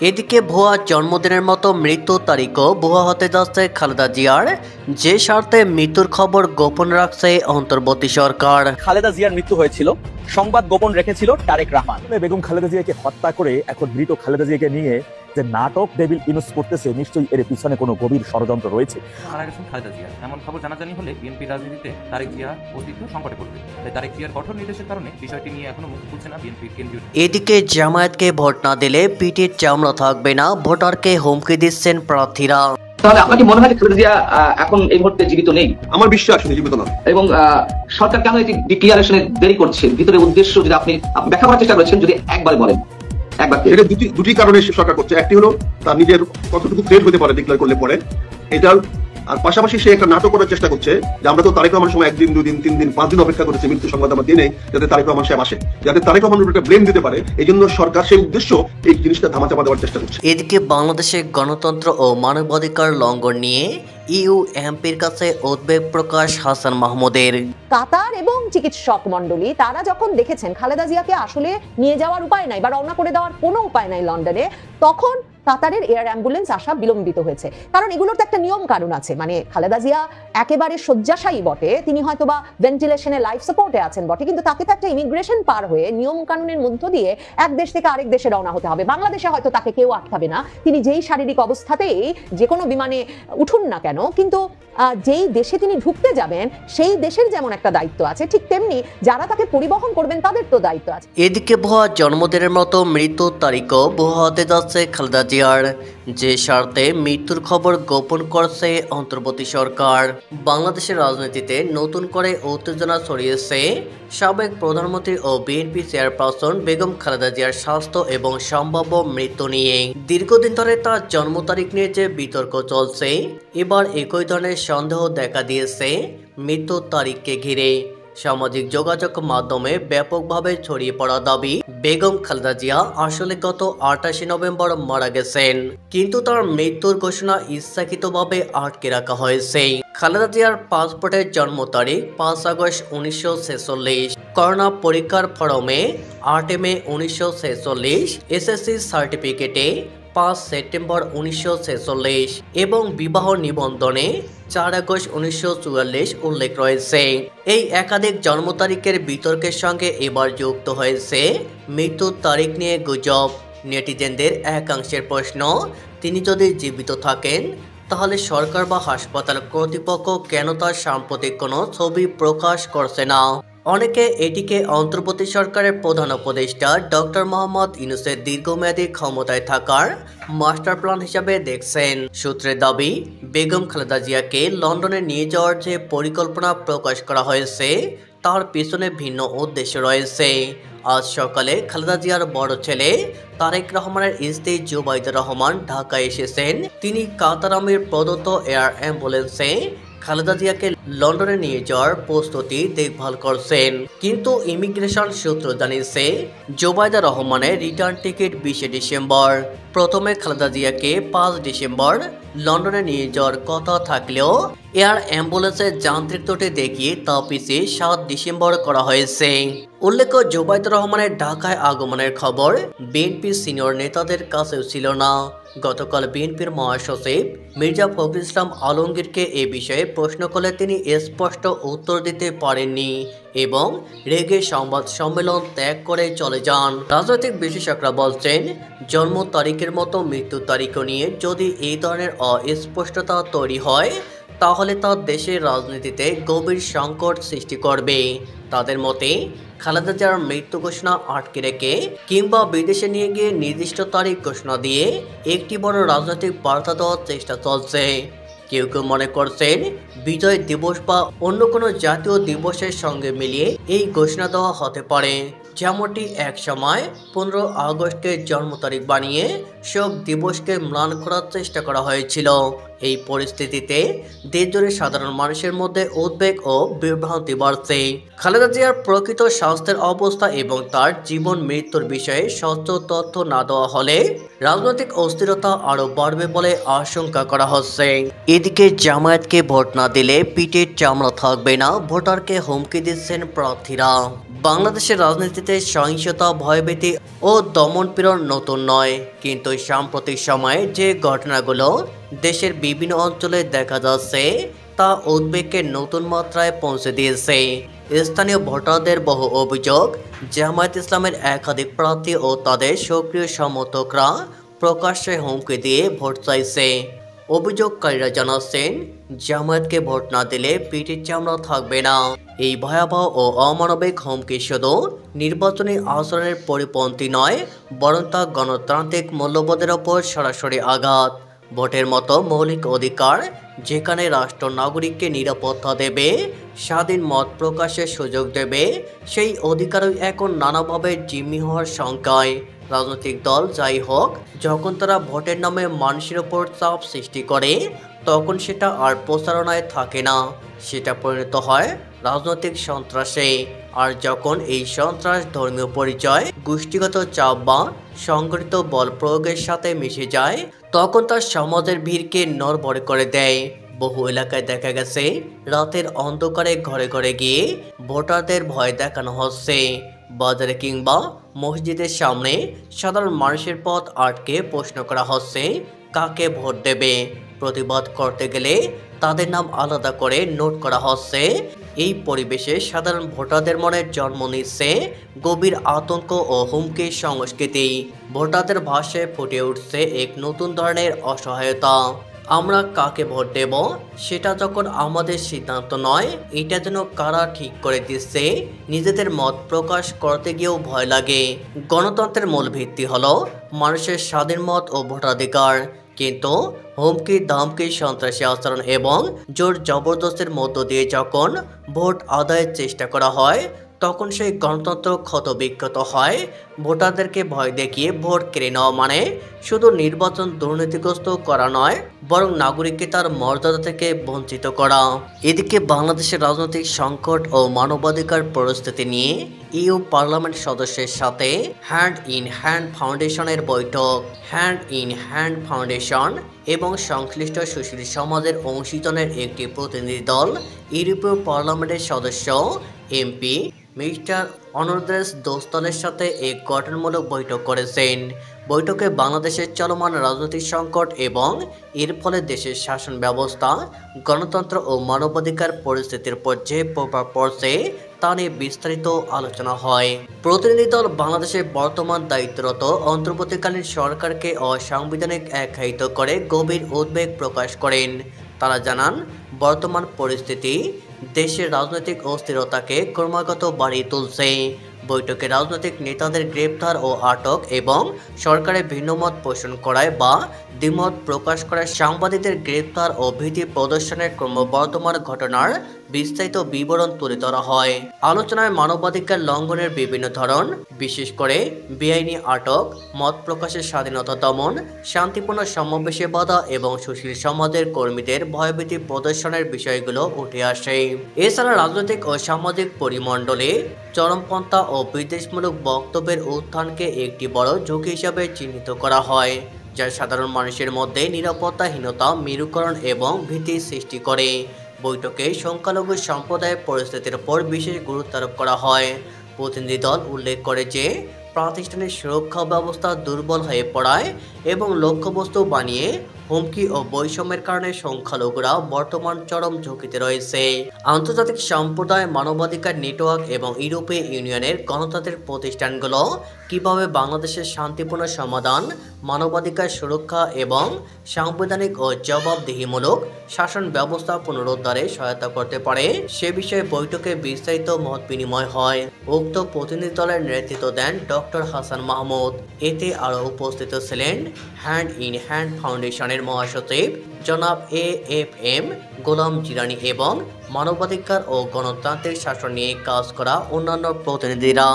এদিকে ভুয়া জন্মদিনের মতো মৃত্যুর তারিখও ভুয়া হতে যাচ্ছে খালেদা জিয়ার, যে স্বার্থে মৃত্যুর খবর গোপন রাখছে অন্তর্বর্তী সরকার। খালেদা জিয়ার মৃত্যু হয়েছিল, সংবাদ গোপন রেখেছিল তারেক রহমান। বেগম খালেদা জিয়াকে হত্যা করে এখন মৃত খালেদা জিয়াকে নিয়ে যে নাটক ডেভিল ইউনুস করতেছে, নিশ্চয়ই এর পিছনে কোনো গভীর ষড়যন্ত্র রয়েছে। মারা গেছেন খালেদা জিয়া, এমন খবর জানাজানি হলে বিএনপি রাজনীতিতে তারেক জিয়া অস্তিত্ব সংকটে পড়বে। তাই তারেক জিয়ার কঠোর নির্দেশের কারণে বিষয়টি নিয়ে এখনো মুখ খুলছে না বিএনপির কেন্দ্রীয়। এদিকে জামায়াতকে ভোট না দিলে পিঠের চামড়া থাকবে না, ভোটারকে হুমকি দিচ্ছেন প্রার্থীরা। তাহলে আপনার কি মনে হয় খালেদা জিয়া এখন এই মুহূর্তে জীবিত নেই? আমার বিশ্বাস জীবিত না। এবং সরকার কেন এই ডিক্লারেশনে দেরি করছে? ভিতরে উদ্দেশ্য যদি আপনি ব্যাখ্যা করার চেষ্টা করেছেন, যদি একবার বলেন। এটা দুটি কারণে সরকার করছে। একটি হলো তার নিজের কতটুকু থ্রেট হতে পারে ডিক্লেয়ার করলে পরে, এটার আর পাশাপাশি সে একটা নাটক করার চেষ্টা করছে যে আমরা তো তারেক রহমানের সময় 1 দিন 2 দিন 3 দিন 5 দিন অপেক্ষা করেছি মৃত্যু সংবাদ আমরা দিই, যাতে তারেক রহমান সাহেব আসে, যাতে তারেক রহমানের উপর একটা ব্লেম দিতে পারে। এই জন্য সরকার সেই উদ্দেশ্য এই জিনিসটা ধামাচাপা দেওয়ার চেষ্টা করছে। এদিকে বাংলাদেশে গণতন্ত্র ও মানবাধিকার লঙ্ঘন নিয়ে ইউ এমপির কাছে উদ্বেগ প্রকাশ হাসান মাহমুদের। কাতার এবং চিকিৎসক মন্ডলী তারা যখন দেখেছেন খালেদা জিয়াকে আসলে নিয়ে যাওয়ার উপায় নাই বা রওনা করে দেওয়ার কোনো উপায় নাই লন্ডনে, তখন কাতারের এয়ার অ্যাম্বুলেন্স আসা বিলম্বিত হয়েছে। কারণ এগুলোর তো একটা নিয়ম কানুন আছে। মানে খালেদা জিয়া একেবারে শয্যাশায়ী বটে, তিনি হয়তো বা ভেন্টিলেশনে লাইফ সাপোর্টে আছেন বটে, কিন্তু তাকে তো একটা ইমিগ্রেশন পার হয়ে নিয়ম কানুনের মধ্য দিয়ে এক দেশ থেকে আরেক দেশে রওনা হতে হবে। বাংলাদেশে হয়তো তাকে কেউ আটকাবে না, তিনি যেই শারীরিক অবস্থাতেই যে কোনো বিমানে উঠুন না কেন, কিন্তু যেই দেশে তিনি ঢুকতে যাবেন সেই দেশের যেমন একটা দায়িত্ব আছে, ঠিক তেমনি যারা তাকে পরিবহন করবেন তাদের তো দায়িত্ব আছে। এদিকে ভুয়া জন্মদিনের মতো মৃত্যুর তারিখও ভুয়া হতে যাচ্ছে খালেদা জিয়ার, যে স্বার্থে মৃত্যুর খবর গোপন করছে অন্তর্বর্তী সরকার। বাংলাদেশের রাজনীতিতে নতুন করে উত্তেজনা ছড়িয়েছে সাবেক প্রধানমন্ত্রী ও বিএনপি চেয়ারপারসন বেগম খালেদা জিয়ার স্বাস্থ্য এবং সম্ভাব্য মৃত্যু নিয়ে। দীর্ঘদিন ধরে তার জন্ম তারিখ নিয়ে যে বিতর্ক চলছে, এবার একই ধরনের সন্দেহ দেখা দিয়েছে মৃত্যুর তারিখকে ঘিরে। সামাজিক যোগাযোগ মাধ্যমে ব্যাপকভাবে ছড়িয়ে পড়া দাবি বেগম খালেদা জিয়া আসলে গত 28 নভেম্বর মারা গেছেন, কিন্তু তার মৃত্যুর ঘোষণা ইচ্ছাকৃতভাবে আটকে রাখা হয়েছে। খালেদা জিয়ার পাসপোর্টের জন্ম তারিখ 5 আগস্ট 1946, করোনা পরীক্ষার ফর্মে 8 মে 1946, এসএসসি সার্টিফিকেটে 5 সেপ্টেম্বর 1946 এবং বিবাহ নিবন্ধনে 4 আগস্ট 1944 উল্লেখ রয়েছে। এই একাধিক জন্ম তারিখের বিতর্কের সঙ্গে এবার যুক্ত হয়েছে মৃত্যুর তারিখ নিয়ে গুজব। নেটিজেনদের একাংশের প্রশ্ন, তিনি যদি জীবিত থাকেন তাহলে সরকার বা হাসপাতাল কর্তৃপক্ষ কেন তার সাম্প্রতিক কোনো ছবি প্রকাশ করছে না? অনেকে এটিকে অন্তর্বর্তী সরকারের প্রধান উপদেষ্টা ডক্টর মোহাম্মদ ইউনূসের দীর্ঘমেয়াদী ক্ষমতায় থাকার মাস্টার প্ল্যান হিসাবে দেখছেন। সূত্রের দাবি, বেগম খালেদা জিয়াকে লন্ডনে নিয়ে যাওয়ার যে পরিকল্পনা প্রকাশ করা হয়েছে তার পিছনে ভিন্ন উদ্দেশ্য রয়েছে। আজ সকালে খালেদা জিয়ার বড় ছেলে তারেক রহমানের স্ত্রী জুবাইদা রহমান ঢাকায় এসেছেন। তিনি কাতার আমির প্রদত্ত এয়ার অ্যাম্বুলেন্সে খালেদা জিয়াকে লন্ডনে নিয়ে যাওয়ার প্রস্তুতি দেখভাল করছেন, কিন্তু ইমিগ্রেশন সূত্র জানিয়েছে জুবাইদা রহমানের রিটার্ন টিকিট 20 ডিসেম্বর। প্রথমে খালেদা জিয়াকে 5 ডিসেম্বর লন্ডনে নিয়ে যাওয়ার কথা থাকলেও এয়ার অ্যাম্বুলেন্সের যান্ত্রিক ত্রুটি দেখিয়ে তা পিছিয়ে 7 ডিসেম্বর করা হয়েছে। উল্লেখ্য, জুবাইদা রহমানের ঢাকায় আগমনের খবর বিএনপির সিনিয়র নেতাদের কাছেও ছিল না। গতকাল বিএনপির মহাসচিব মির্জা ফখরুল ইসলাম আলমগীরকে এ বিষয়ে প্রশ্ন করলে তিনি স্পষ্ট উত্তর দিতে পারেননি এবং রেগে সংবাদ সম্মেলন ত্যাগ করে চলে যান। রাজনৈতিক বিশেষজ্ঞরা বলছেন, জন্ম তারিখের মতো মৃত্যুর তারিখও নিয়ে যদি এই ধরনের অস্পষ্টতা তৈরি হয় তাহলে তা দেশের রাজনীতিতে গভীর সংকট সৃষ্টি করবে। তাদের মতে খালেদা জিয়ার মৃত্যু ঘোষণা আটকে রেখে কিংবা বিদেশে নিয়ে গিয়ে নির্দিষ্ট তারিখ ঘোষণা দিয়ে একটি বড় রাজনৈতিক বার্তা দেওয়ার চেষ্টা চলছে। কেউ কেউ মনে করছেন বিজয় দিবস বা অন্য কোনো জাতীয় দিবসের সঙ্গে মিলিয়ে এই ঘোষণা দেওয়া হতে পারে, যেমনটি এক সময় 15 আগস্টকে জন্ম তারিখ বানিয়ে শোক দিবসকে ম্লান করার চেষ্টা করা হয়েছিল। এই পরিস্থিতিতে দেশজুড়ে সাধারণ মানুষের মধ্যে উদ্বেগ ও বিভ্রান্তি বাড়ছে। খালেদা জিয়ার প্রকৃত স্বাস্থ্যের অবস্থা এবং তার জীবন মৃত্যুর বিষয়ে স্বচ্ছ তথ্য না দেওয়া হলে রাজনৈতিক অস্থিরতা আরও বাড়বে বলে আশঙ্কা করা হচ্ছে। এদিকে জামায়াতকে ভোট না দিলে পিঠের চামড়া থাকবে না, ভোটারকে হুমকি দিচ্ছেন প্রার্থীরা। বাংলাদেশের রাজনীতিতে সহিংসতা, ভয়ভীতি ও দমনপীড়ন নতুন নয়, কিন্তু কিন্তু সাম্প্রতিক সময়ে যে ঘটনাগুলো দেশের বিভিন্ন অঞ্চলে দেখা যাচ্ছে তা উদ্বেগকে নতুন মাত্রায় পৌঁছে দিয়েছে। স্থানীয় ভোটারদের বহু অভিযোগ, জামায়াত ইসলামের একাধিক প্রার্থী ও তাদের সক্রিয় সমর্থকরা প্রকাশ্যে হুমকি দিয়ে ভোট চাইছে। অভিযোগকারীরা জানাচ্ছেন, জামায়াতকে ভোট না দিলে পিঠের চামড়া থাকবে না। এই ভয়াবহ ও অমানবিক হুমকি শুধু নির্বাচনী আচরণের পরিপন্থী নয়, বরং তা গণতান্ত্রিক মূল্যবোধের ওপর সরাসরি আঘাত। ভোটের মতো মৌলিক অধিকার, যেখানে রাষ্ট্র নাগরিককে নিরাপত্তা দেবে, স্বাধীন মত প্রকাশের সুযোগ দেবে, সেই অধিকারই এখন নানাভাবে জিম্মি হওয়ার শঙ্কায়। রাজনৈতিক দল যাই হোক, যখন তারা ভোটের নামে মানুষের ওপর চাপ সৃষ্টি করে, তখন সেটা আর প্রচারণায় থাকে না, সেটা পরিণত হয় রাজনৈতিক সন্ত্রাসে। আর যখন এই সন্ত্রাস ধর্মীয় পরিচয়, গোষ্ঠীগত চাপ বা সংগঠিত বল প্রয়োগের সাথে মিশে যায়, তখন তার সমাজের ভিড়কে নড়বড়ে করে দেয়। বহু এলাকায় দেখা গেছে রাতের অন্ধকারে ঘরে ঘরে গিয়ে ভোটারদের ভয় দেখানো হচ্ছে। বাজারে কিংবা মসজিদের সামনে সাধারণ মানুষের পথ আটকে প্রশ্ন করা হচ্ছে কাকে ভোট দেবে। প্রতিবাদ করতে গেলে তাদের নাম আলাদা করে নোট করা হচ্ছে। এই পরিবেশে সাধারণ ভোটারদের মনে জন্ম নিচ্ছে গভীর আতঙ্ক ও হুমকির সংস্কৃতি। ভোটারদের ভাষায় ফুটে উঠছে এক নতুন ধরনের অসহায়তা। আমরা কাকে ভোট দেব সেটা যখন আমাদের সিদ্ধান্ত নয়, এটা যেন কারা ঠিক করে দিচ্ছে। নিজেদের মত প্রকাশ করতে গিয়েও ভয় লাগে। গণতন্ত্রের মূল ভিত্তি হলো মানুষের স্বাধীন মত ও ভোটাধিকার, কিন্তু হুমকি, ধামকি, সন্ত্রাসী আচরণ এবং জোর জবরদস্তির মধ্য দিয়ে যখন ভোট আদায়ের চেষ্টা করা হয়, তখন সেই গণতন্ত্র ক্ষতবিক্ষত হয়। ভোটারদেরকে ভয় দেখিয়ে ভোট কেড়ে নেওয়া মানে শুধু নির্বাচন দুর্নীতিগ্রস্ত করা নয়, বরং নাগরিককে তার মর্যাদা থেকে বঞ্চিত করা। এদিকে বাংলাদেশের রাজনৈতিক সংকট ও মানবাধিকার পরিস্থিতি নিয়ে ইউ পার্লামেন্ট সদস্যের সাথে হ্যান্ড ইন হ্যান্ড ফাউন্ডেশনের বৈঠক। হ্যান্ড ইন হ্যান্ড ফাউন্ডেশন এবং সংশ্লিষ্ট সুশীল সমাজের অংশীজনের একটি প্রতিনিধি দল ইউরোপীয় পার্লামেন্টের সদস্য এমপি মিস্টার অনর্দ্রেস দোস্তলের সাথে এক গঠনমূলক বৈঠক করেছেন। বৈঠকে বাংলাদেশের চলমান রাজনৈতিক সংকট এবং এর ফলে দেশের শাসন ব্যবস্থা, গণতন্ত্র ও মানবাধিকার পরিস্থিতির উপর যে প্রভাব পড়ছে তা নিয়ে বিস্তারিত আলোচনা হয়। প্রতিনিধি দল বাংলাদেশের বর্তমান দায়িত্বরত অন্তর্বর্তীকালীন সরকারকে অসাংবিধানিক আখ্যায়িত করে গভীর উদ্বেগ প্রকাশ করেন। তারা জানান, বর্তমান পরিস্থিতি দেশের রাজনৈতিক অস্থিরতাকে ক্রমাগত বাড়িয়ে তুলছে। বৈঠকে রাজনৈতিক নেতাদের গ্রেপ্তার ও আটক এবং সরকারের ভিন্নমত পোষণ করায় বা দ্বিমত প্রকাশ করায় সাংবাদিকদের গ্রেপ্তার ও ভীতি প্রদর্শনের ক্রমবর্ধমান ঘটনার বিস্তারিত বিবরণ তুলে ধরা হয়। আলোচনায় মানবাধিকার লঙ্ঘনের বিভিন্ন ধরন, বিশেষ করে বেআইনি আটক, মত প্রকাশের স্বাধীনতা দমন, শান্তিপূর্ণ সমাবেশে বাধা এবং সুশীল সমাজের কর্মীদের ভয়ভীতি প্রদর্শনের বিষয়গুলো উঠে আসে। এছাড়া রাজনৈতিক ও সামাজিক পরিমণ্ডলে চরমপন্থা ও বিদ্বেষমূলক বক্তব্যের উত্থানকে একটি বড় ঝুঁকি হিসাবে চিহ্নিত করা হয়, যা সাধারণ মানুষের মধ্যে নিরাপত্তাহীনতা, মেরুকরণ এবং ভীতি সৃষ্টি করে। বৈঠকে সংখ্যালঘু সম্প্রদায়ের পরিস্থিতির উপর বিশেষ গুরুত্ব আরোপ করা হয়। প্রতিনিধি দল উল্লেখ করে যে প্রাতিষ্ঠানিক সুরক্ষা ব্যবস্থা দুর্বল হয়ে পড়ায় এবং লক্ষ্যবস্তু বানিয়ে হুমকি ও বৈষম্যের কারণে সংখ্যালঘুরা বর্তমান চরম ঝুঁকিতে রয়েছে। আন্তর্জাতিক সম্প্রদায়, মানবাধিকার নেটওয়ার্ক এবং ইউরোপীয় ইউনিয়নের গণতান্ত্রিক প্রতিষ্ঠানগুলো কিভাবে বাংলাদেশের শান্তিপূর্ণ সমাধান, মানবাধিকার সুরক্ষা এবং সাংবিধানিক ও জবাবদিহিমূলক শাসন ব্যবস্থা পুনরুদ্ধারে সহায়তা করতে পারে সে বিষয়ে বৈঠকে বিস্তারিত মত বিনিময় হয়। উক্ত প্রতিনিধি দলের নেতৃত্ব দেন ডক্টর হাসান মাহমুদ। এতে আরও উপস্থিত ছিলেন হ্যান্ড ইন হ্যান্ড ফাউন্ডেশনের মহাসচিব জনাব AFM গোলাম জিলানী এবং মানবাধিকার ও গণতান্ত্রিক শাসন নিয়ে কাজ করা অন্যান্য প্রতিনিধিরা।